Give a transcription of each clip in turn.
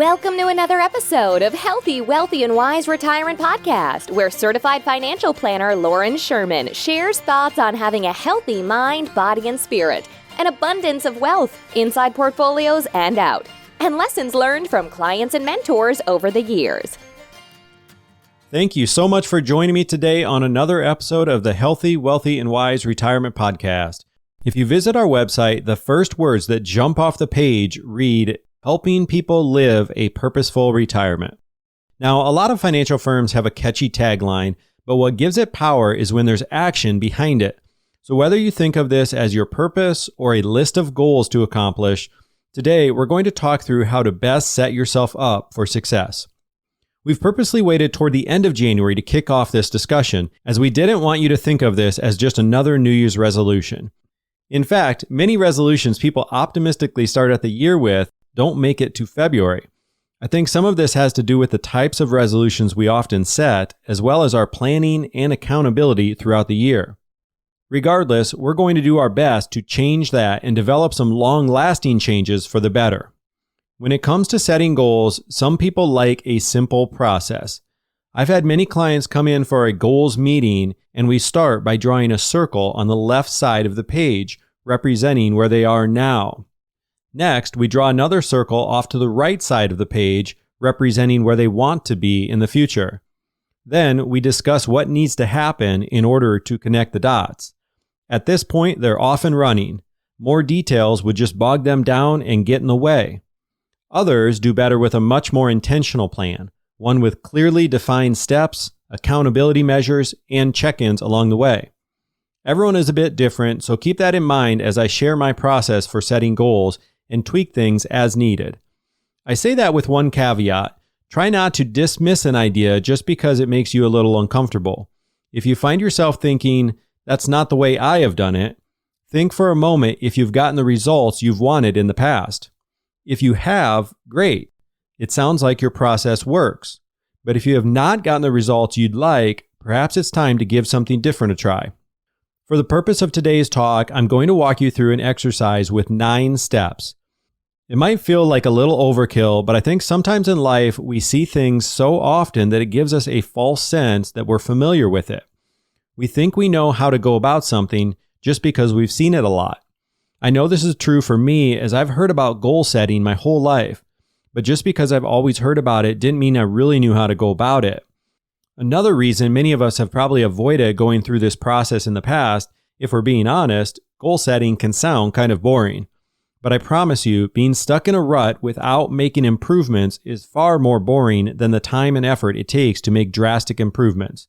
Welcome to another episode of Healthy, Wealthy, and Wise Retirement Podcast, where certified financial planner Lauren Sherman shares thoughts on having a healthy mind, body, and spirit, an abundance of wealth inside portfolios and out, and lessons learned from clients and mentors over the years. Thank you so much for joining me today on another episode of the Healthy, Wealthy, and Wise Retirement Podcast. If you visit our website, the first words that jump off the page read, "Helping people live a purposeful retirement." Now, a lot of financial firms have a catchy tagline, but what gives it power is when there's action behind it. So whether you think of this as your purpose or a list of goals to accomplish, today we're going to talk through how to best set yourself up for success. We've purposely waited toward the end of January to kick off this discussion, as we didn't want you to think of this as just another New Year's resolution. In fact, many resolutions people optimistically start at the year with don't make it to February. I think some of this has to do with the types of resolutions we often set, as well as our planning and accountability throughout the year. Regardless, we're going to do our best to change that and develop some long-lasting changes for the better. When it comes to setting goals, some people like a simple process. I've had many clients come in for a goals meeting, and we start by drawing a circle on the left side of the page, representing where they are now. Next, we draw another circle off to the right side of the page, representing where they want to be in the future. Then, we discuss what needs to happen in order to connect the dots. At this point, they're off and running. More details would just bog them down and get in the way. Others do better with a much more intentional plan, one with clearly defined steps, accountability measures, and check-ins along the way. Everyone is a bit different, so keep that in mind as I share my process for setting goals and tweak things as needed. I say that with one caveat. Try not to dismiss an idea just because it makes you a little uncomfortable. If you find yourself thinking, "That's not the way I have done it," think for a moment if you've gotten the results you've wanted in the past. If you have, great. It sounds like your process works. But if you have not gotten the results you'd like, perhaps it's time to give something different a try. For the purpose of today's talk, I'm going to walk you through an exercise with 9 steps. It might feel like a little overkill, but I think sometimes in life we see things so often that it gives us a false sense that we're familiar with it. We think we know how to go about something just because we've seen it a lot. I know this is true for me, as I've heard about goal setting my whole life, but just because I've always heard about it didn't mean I really knew how to go about it. Another reason many of us have probably avoided going through this process in the past, if we're being honest, goal setting can sound kind of boring. But I promise you, being stuck in a rut without making improvements is far more boring than the time and effort it takes to make drastic improvements.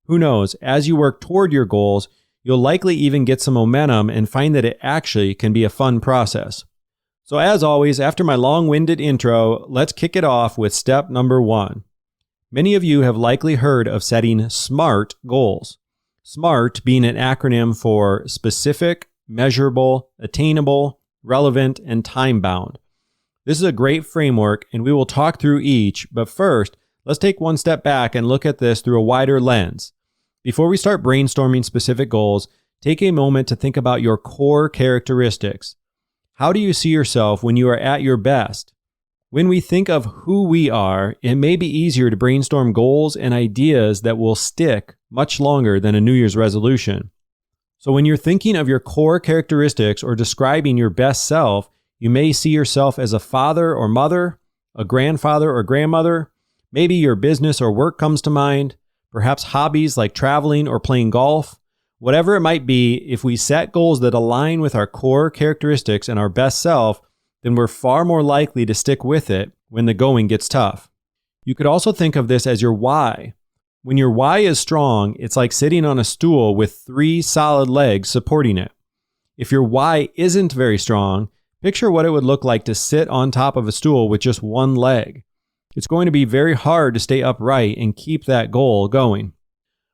Who knows, as you work toward your goals, you'll likely even get some momentum and find that it actually can be a fun process. So as always, after my long-winded intro, let's kick it off with step number 1. Many of you have likely heard of setting SMART goals. SMART being an acronym for specific, measurable, attainable, relevant, and time-bound. This is a great framework, and we will talk through each, but first, let's take one step back and look at this through a wider lens. Before we start brainstorming specific goals, take a moment to think about your core characteristics. How do you see yourself when you are at your best? When we think of who we are, it may be easier to brainstorm goals and ideas that will stick much longer than a New Year's resolution. So when you're thinking of your core characteristics or describing your best self, you may see yourself as a father or mother, a grandfather or grandmother. Maybe your business or work comes to mind, perhaps hobbies like traveling or playing golf. Whatever it might be, if we set goals that align with our core characteristics and our best self, then we're far more likely to stick with it when the going gets tough. You could also think of this as your why. When your why is strong, it's like sitting on a stool with 3 solid legs supporting it. If your why isn't very strong, picture what it would look like to sit on top of a stool with just one leg. It's going to be very hard to stay upright and keep that goal going.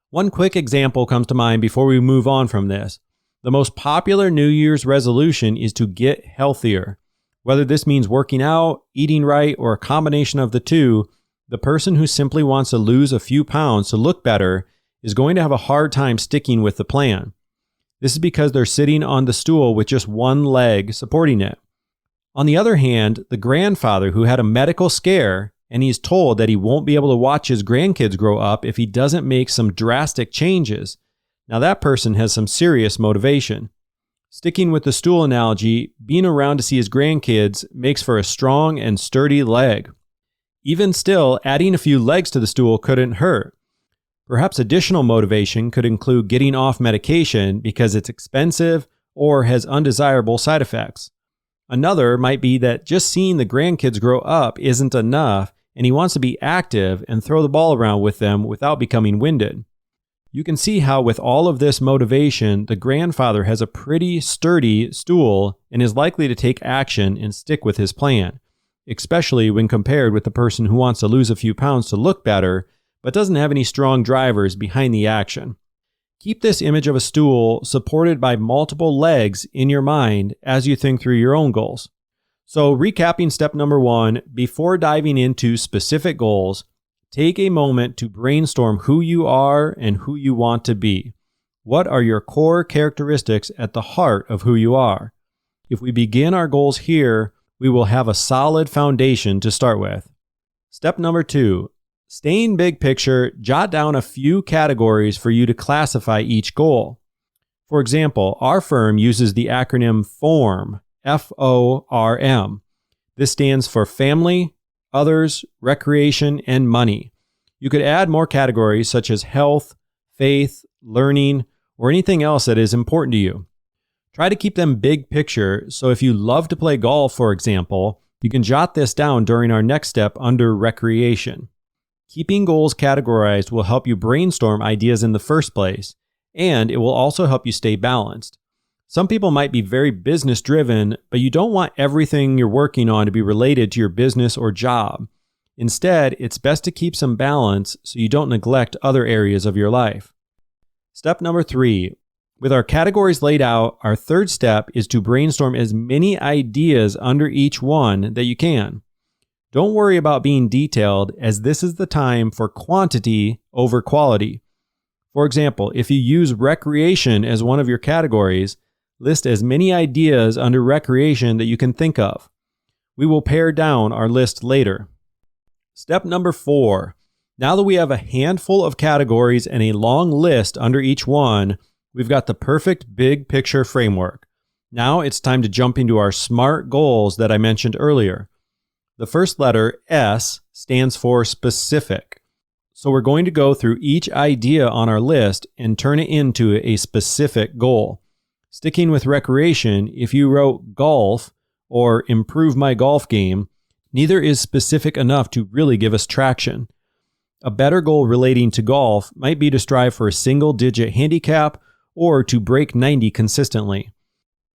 One quick example comes to mind before we move on from this. The most popular New Year's resolution is to get healthier. Whether this means working out, eating right, or a combination of the two, the person who simply wants to lose a few pounds to look better is going to have a hard time sticking with the plan. This is because they're sitting on the stool with just one leg supporting it. On the other hand, the grandfather who had a medical scare and he's told that he won't be able to watch his grandkids grow up if he doesn't make some drastic changes. Now that person has some serious motivation. Sticking with the stool analogy, being around to see his grandkids makes for a strong and sturdy leg. Even still, adding a few legs to the stool couldn't hurt. Perhaps additional motivation could include getting off medication because it's expensive or has undesirable side effects. Another might be that just seeing the grandkids grow up isn't enough and he wants to be active and throw the ball around with them without becoming winded. You can see how with all of this motivation, the grandfather has a pretty sturdy stool and is likely to take action and stick with his plan, especially when compared with the person who wants to lose a few pounds to look better, but doesn't have any strong drivers behind the action. Keep this image of a stool supported by multiple legs in your mind as you think through your own goals. So recapping step number 1, before diving into specific goals, take a moment to brainstorm who you are and who you want to be. What are your core characteristics at the heart of who you are? If we begin our goals here, we will have a solid foundation to start with. Step number 2, staying big picture, jot down a few categories for you to classify each goal. For example, our firm uses the acronym FORM, F-O-R-M. This stands for family, others, recreation, and money. You could add more categories such as health, faith, learning, or anything else that is important to you. Try to keep them big picture, so if you love to play golf, for example, you can jot this down during our next step under recreation. Keeping goals categorized will help you brainstorm ideas in the first place, and it will also help you stay balanced. Some people might be very business driven, but you don't want everything you're working on to be related to your business or job. Instead, it's best to keep some balance so you don't neglect other areas of your life. Step number 3. With our categories laid out, our third step is to brainstorm as many ideas under each one that you can. Don't worry about being detailed, as this is the time for quantity over quality. For example, if you use recreation as one of your categories, list as many ideas under recreation that you can think of. We will pare down our list later. Step number 4. Now that we have a handful of categories and a long list under each one, we've got the perfect big picture framework. Now it's time to jump into our SMART goals that I mentioned earlier. The first letter, S, stands for specific. So we're going to go through each idea on our list and turn it into a specific goal. Sticking with recreation, if you wrote golf or improve my golf game, neither is specific enough to really give us traction. A better goal relating to golf might be to strive for a single-digit handicap or to break 90 consistently.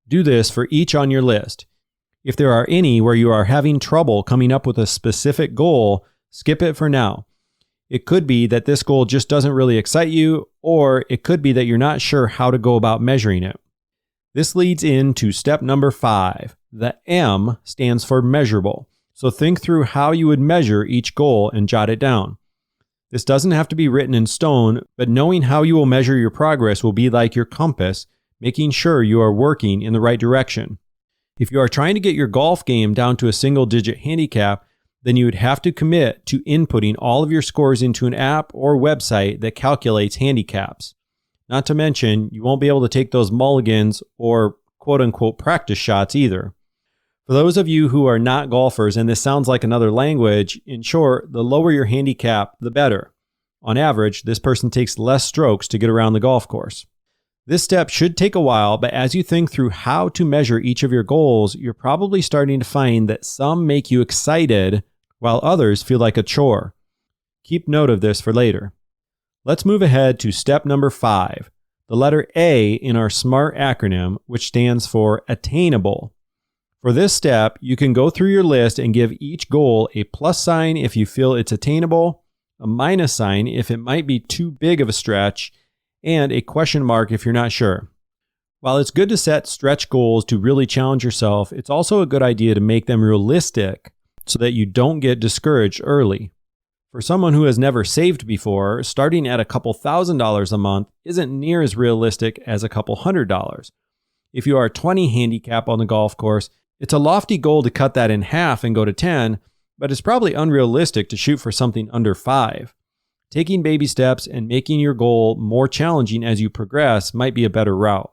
Do this for each on your list. If there are any where you are having trouble coming up with a specific goal, skip it for now. It could be that this goal just doesn't really excite you, or it could be that you're not sure how to go about measuring it. This leads into step number 5. The M stands for measurable. So think through how you would measure each goal and jot it down. This doesn't have to be written in stone, but knowing how you will measure your progress will be like your compass, making sure you are working in the right direction. If you are trying to get your golf game down to a single-digit handicap, then you would have to commit to inputting all of your scores into an app or website that calculates handicaps. Not to mention, you won't be able to take those mulligans or quote-unquote practice shots either. For those of you who are not golfers and this sounds like another language, in short, the lower your handicap, the better. On average, this person takes less strokes to get around the golf course. This step should take a while, but as you think through how to measure each of your goals, you're probably starting to find that some make you excited while others feel like a chore. Keep note of this for later. Let's move ahead to step number 5, the letter A in our SMART acronym, which stands for attainable. For this step, you can go through your list and give each goal a plus sign if you feel it's attainable, a minus sign if it might be too big of a stretch, and a question mark if you're not sure. While it's good to set stretch goals to really challenge yourself, it's also a good idea to make them realistic so that you don't get discouraged early. For someone who has never saved before, starting at a couple $1,000s a month isn't near as realistic as a couple $100s. If you are 20 handicap on the golf course, It's a lofty goal to cut that in half and go to 10, but it's probably unrealistic to shoot for something under 5. Taking baby steps and making your goal more challenging as you progress might be a better route.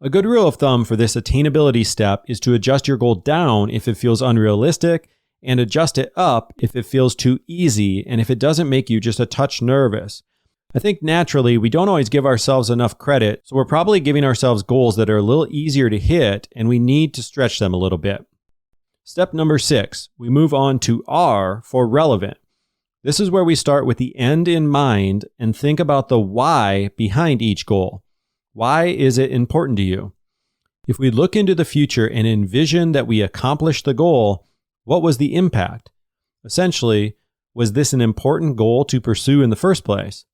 A good rule of thumb for this attainability step is to adjust your goal down if it feels unrealistic and adjust it up if it feels too easy and if it doesn't make you just a touch nervous. I think naturally we don't always give ourselves enough credit, so we're probably giving ourselves goals that are a little easier to hit and we need to stretch them a little bit. Step number 6, we move on to R for relevant. This is where we start with the end in mind and think about the why behind each goal. Why is it important to you? If we look into the future and envision that we accomplished the goal, what was the impact? Essentially, was this an important goal to pursue in the first place?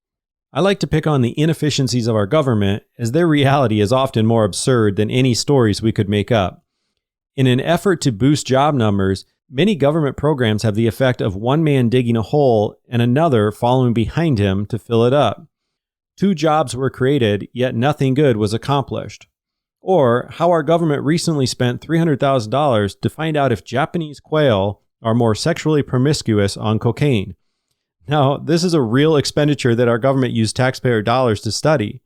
I like to pick on the inefficiencies of our government, as their reality is often more absurd than any stories we could make up. In an effort to boost job numbers, many government programs have the effect of one man digging a hole and another following behind him to fill it up. 2 jobs were created, yet nothing good was accomplished. Or how our government recently spent $300,000 to find out if Japanese quail are more sexually promiscuous on cocaine. Now, this is a real expenditure that our government used taxpayer dollars to study.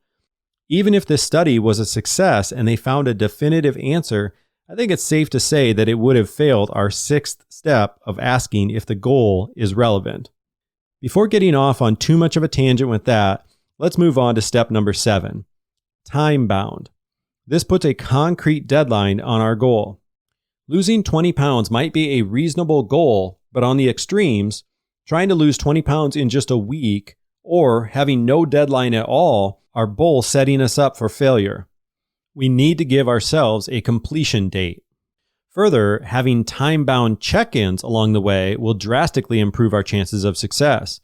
Even if this study was a success and they found a definitive answer, I think it's safe to say that it would have failed our 6th step of asking if the goal is relevant. Before getting off on too much of a tangent with that, let's move on to step number 7, time bound. This puts a concrete deadline on our goal. Losing 20 pounds might be a reasonable goal, but on the extremes, trying to lose 20 pounds in just a week or having no deadline at all are both setting us up for failure. We need to give ourselves a completion date. Further, having time-bound check-ins along the way will drastically improve our chances of success.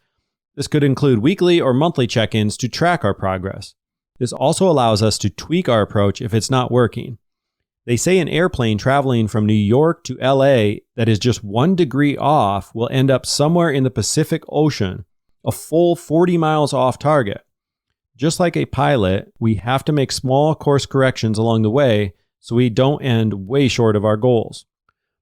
This could include weekly or monthly check-ins to track our progress. This also allows us to tweak our approach if it's not working. They say an airplane traveling from New York to LA that is just 1 degree off will end up somewhere in the Pacific Ocean, a full 40 miles off target. Just like a pilot, we have to make small course corrections along the way so we don't end way short of our goals.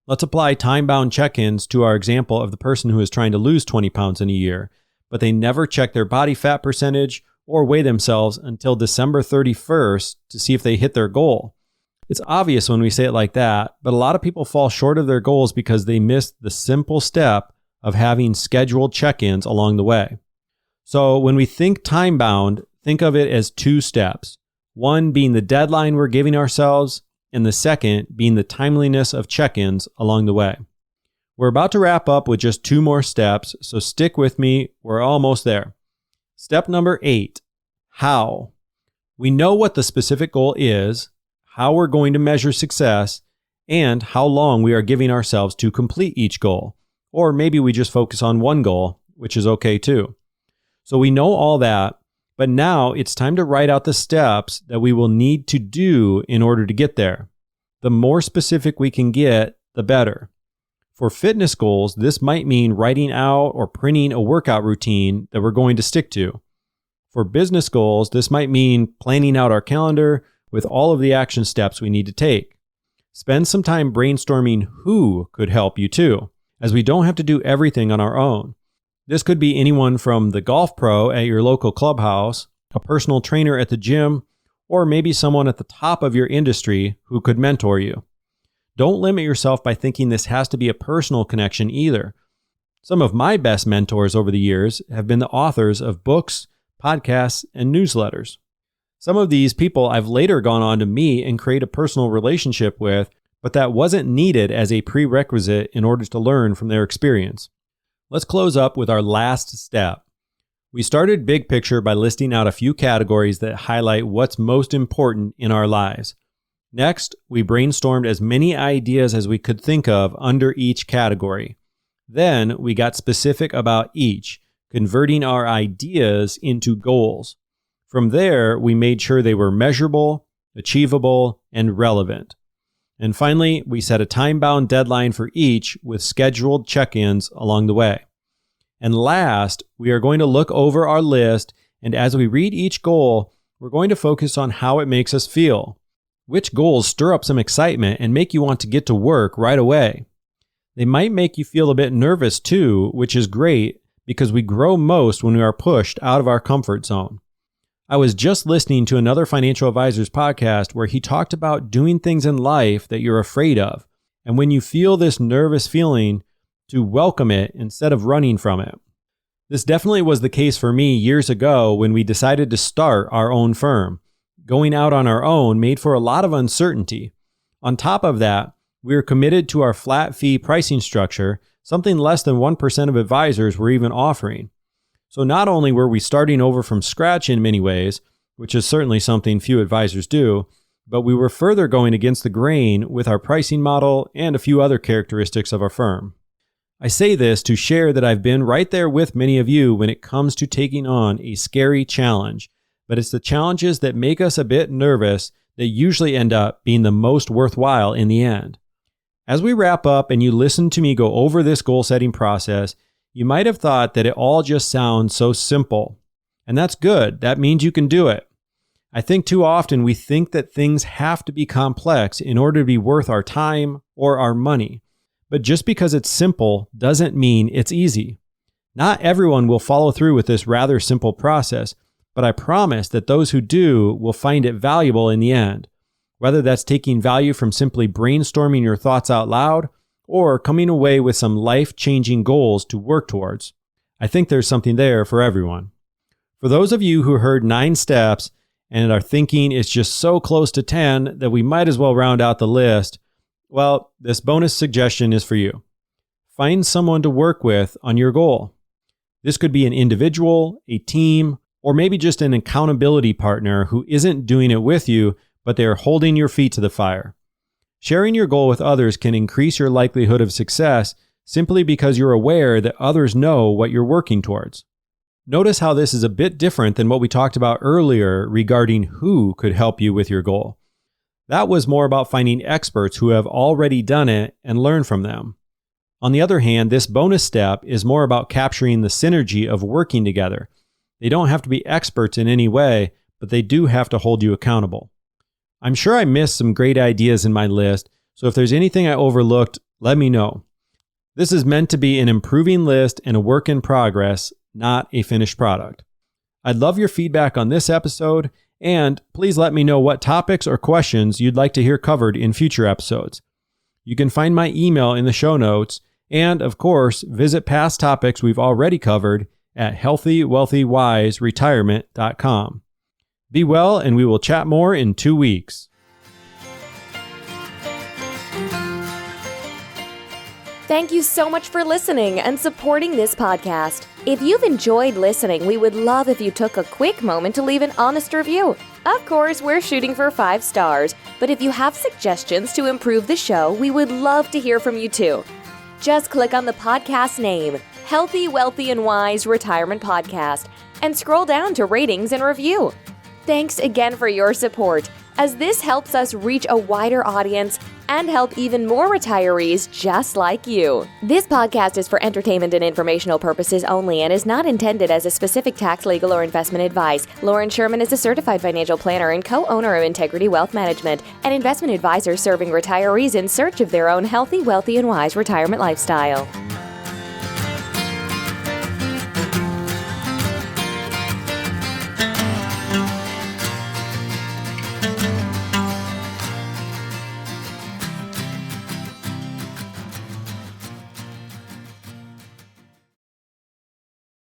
Let's apply time-bound check-ins to our example of the person who is trying to lose 20 pounds in a year, but they never check their body fat percentage or weigh themselves until December 31st to see if they hit their goal. It's obvious when we say it like that, but a lot of people fall short of their goals because they missed the simple step of having scheduled check-ins along the way. So when we think time-bound, think of it as 2 steps. One being the deadline we're giving ourselves, and the second being the timeliness of check-ins along the way. We're about to wrap up with just 2 more steps, so stick with me. We're almost there. Step number 8, how. We know what the specific goal is, how we're going to measure success, and how long we are giving ourselves to complete each goal. Or maybe we just focus on one goal, which is okay too. So we know all that, but now it's time to write out the steps that we will need to do in order to get there. The more specific we can get, the better. For fitness goals, this might mean writing out or printing a workout routine that we're going to stick to. For business goals, this might mean planning out our calendar with all of the action steps we need to take. Spend some time brainstorming who could help you too, as we don't have to do everything on our own. This could be anyone from the golf pro at your local clubhouse, a personal trainer at the gym, or maybe someone at the top of your industry who could mentor you. Don't limit yourself by thinking this has to be a personal connection either. Some of my best mentors over the years have been the authors of books, podcasts, and newsletters. Some of these people I've later gone on to meet and create a personal relationship with, but that wasn't needed as a prerequisite in order to learn from their experience. Let's close up with our last step. We started big picture by listing out a few categories that highlight what's most important in our lives. Next, we brainstormed as many ideas as we could think of under each category. Then we got specific about each, converting our ideas into goals. From there, we made sure they were measurable, achievable, and relevant. And finally, we set a time-bound deadline for each with scheduled check-ins along the way. And last, we are going to look over our list, and as we read each goal, we're going to focus on how it makes us feel. Which goals stir up some excitement and make you want to get to work right away? They might make you feel a bit nervous too, which is great because we grow most when we are pushed out of our comfort zone. I was just listening to another financial advisor's podcast where he talked about doing things in life that you're afraid of. And when you feel this nervous feeling, to welcome it instead of running from it. This definitely was the case for me years ago when we decided to start our own firm. Going out on our own made for a lot of uncertainty. On top of that, we were committed to our flat fee pricing structure, something less than 1% of advisors were even offering. So not only were we starting over from scratch in many ways, which is certainly something few advisors do, but we were further going against the grain with our pricing model and a few other characteristics of our firm. I say this to share that I've been right there with many of you when it comes to taking on a scary challenge, but it's the challenges that make us a bit nervous that usually end up being the most worthwhile in the end. As we wrap up and you listen to me go over this goal setting process, you might have thought that it all just sounds so simple. And that's good. That means you can do it. I think too often we think that things have to be complex in order to be worth our time or our money. But just because it's simple doesn't mean it's easy. Not everyone will follow through with this rather simple process, but I promise that those who do will find it valuable in the end. Whether that's taking value from simply brainstorming your thoughts out loud or coming away with some life-changing goals to work towards. I think there's something there for everyone. For those of you who heard 9 steps and are thinking it's just so close to 10 that we might as well round out the list, well, this bonus suggestion is for you. Find someone to work with on your goal. This could be an individual, a team, or maybe just an accountability partner who isn't doing it with you, but they are holding your feet to the fire. Sharing your goal with others can increase your likelihood of success simply because you're aware that others know what you're working towards. Notice how this is a bit different than what we talked about earlier regarding who could help you with your goal. That was more about finding experts who have already done it and learn from them. On the other hand, this bonus step is more about capturing the synergy of working together. They don't have to be experts in any way, but they do have to hold you accountable. I'm sure I missed some great ideas in my list, so if there's anything I overlooked, let me know. This is meant to be an improving list and a work in progress, not a finished product. I'd love your feedback on this episode, and please let me know what topics or questions you'd like to hear covered in future episodes. You can find my email in the show notes, and of course, visit past topics we've already covered at healthywealthywiseretirement.com. Be well, and we will chat more in 2 weeks. Thank you so much for listening and supporting this podcast. If you've enjoyed listening, we would love if you took a quick moment to leave an honest review. Of course, we're shooting for 5 stars, but if you have suggestions to improve the show, we would love to hear from you too. Just click on the podcast name, Healthy, Wealthy, and Wise Retirement Podcast, and scroll down to ratings and review. Thanks again for your support, as this helps us reach a wider audience and help even more retirees just like you. This podcast is for entertainment and informational purposes only and is not intended as a specific tax, legal, or investment advice. Lauren Sherman is a certified financial planner and co-owner of Integrity Wealth Management, an investment advisor serving retirees in search of their own healthy, wealthy, and wise retirement lifestyle.